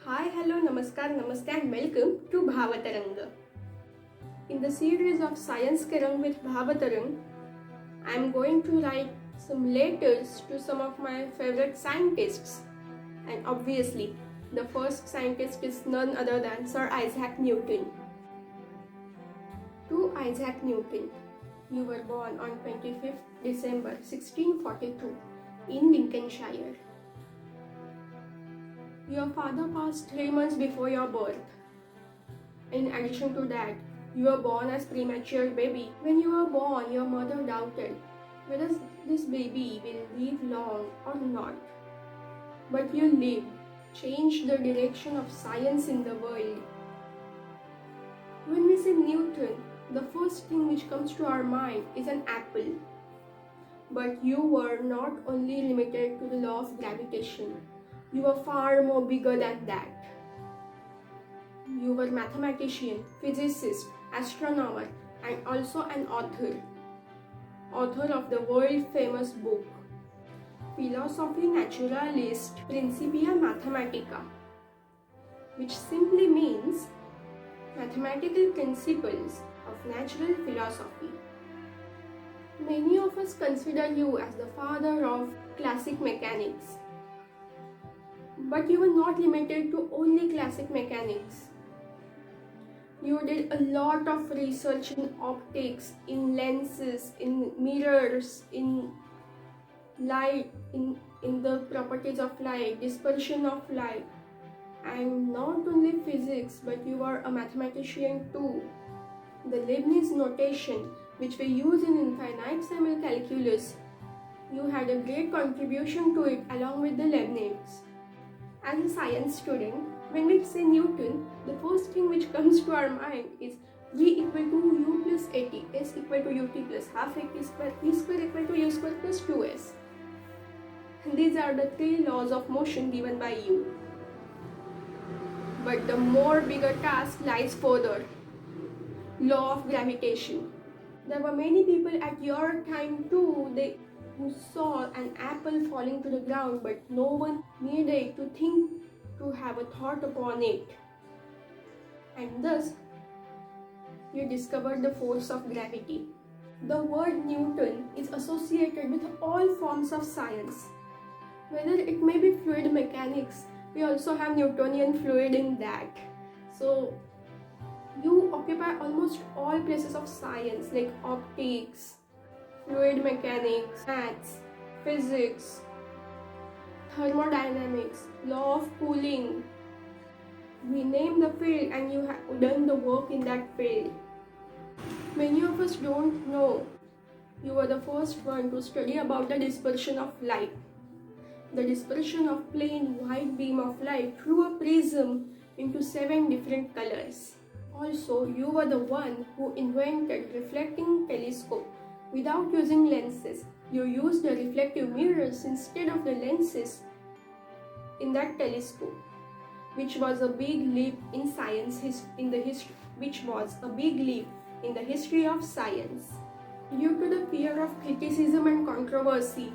Hi, hello, namaskar, namaste and welcome to Bhavtarangg. In the series of Science Karang with Bhavtarangg, I am going to write some letters to some of my favorite scientists. And obviously, the first scientist is none other than Sir Isaac Newton. To Isaac Newton, you were born on 25th December 1642 in Lincolnshire. Your father passed 3 months before your birth. In addition to that, you were born as premature baby. When you were born, your mother doubted whether this baby will live long or not. But you lived, changed the direction of science in the world. When we say Newton, the first thing which comes to our mind is an apple. But you were not only limited to the law of gravitation. You were far more bigger than that. You were mathematician, physicist, astronomer, and also an author. Author of the world-famous book, Philosophy Naturalis Principia Mathematica, which simply means mathematical principles of natural philosophy. Many of us consider you as the father of classic mechanics. But you were not limited to only classic mechanics. You did a lot of research in optics, in lenses, in mirrors, in light, in the properties of light, dispersion of light. And not only physics, but you are a mathematician too. The Leibniz notation, which we use in infinitesimal calculus, you had a great contribution to it along with the Leibniz. As a science student, when we say Newton, the first thing which comes to our mind is V equal to U plus AT, S equal to UT plus half AT square, E square equal to U square plus 2S. And these are the 3 laws of motion given by you. But the more bigger task lies further. Law of gravitation. There were many people at your time too, who saw an apple falling to the ground, but no one needed to think to have a thought upon it. And thus, you discovered the force of gravity. The word Newton is associated with all forms of science. Whether it may be fluid mechanics, we also have Newtonian fluid in that. So, you occupy almost all places of science like optics, fluid mechanics, maths, physics, thermodynamics, law of cooling. We name the field and you have done the work in that field. Many of us don't know you were the first one to study about the dispersion of light. The dispersion of plain white beam of light through a prism into 7 different colors. Also, you were the one who invented reflecting telescope. Without using lenses, you used the reflective mirrors instead of the lenses in that telescope, which was a big leap in science in the history of science. Due to the fear of criticism and controversy,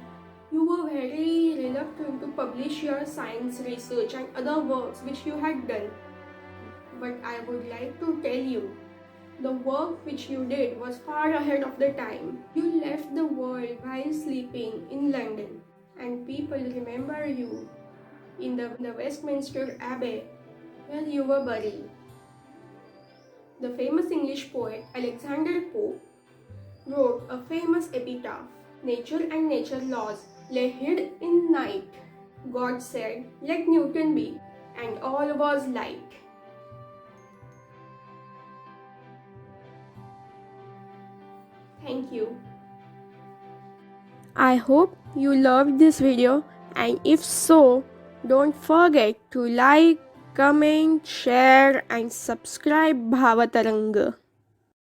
you were very reluctant to publish your science research and other works which you had done. But I would like to tell you, the work which you did was far ahead of the time. You left the world while sleeping in London, and people remember you in the Westminster Abbey where you were buried. The famous English poet Alexander Pope wrote a famous epitaph, "Nature and nature laws lay hid in night. God said, let Newton be, and all was light." Thank you. I hope you loved this video, and if so, don't forget to like, comment, share and subscribe Bhavtarangg.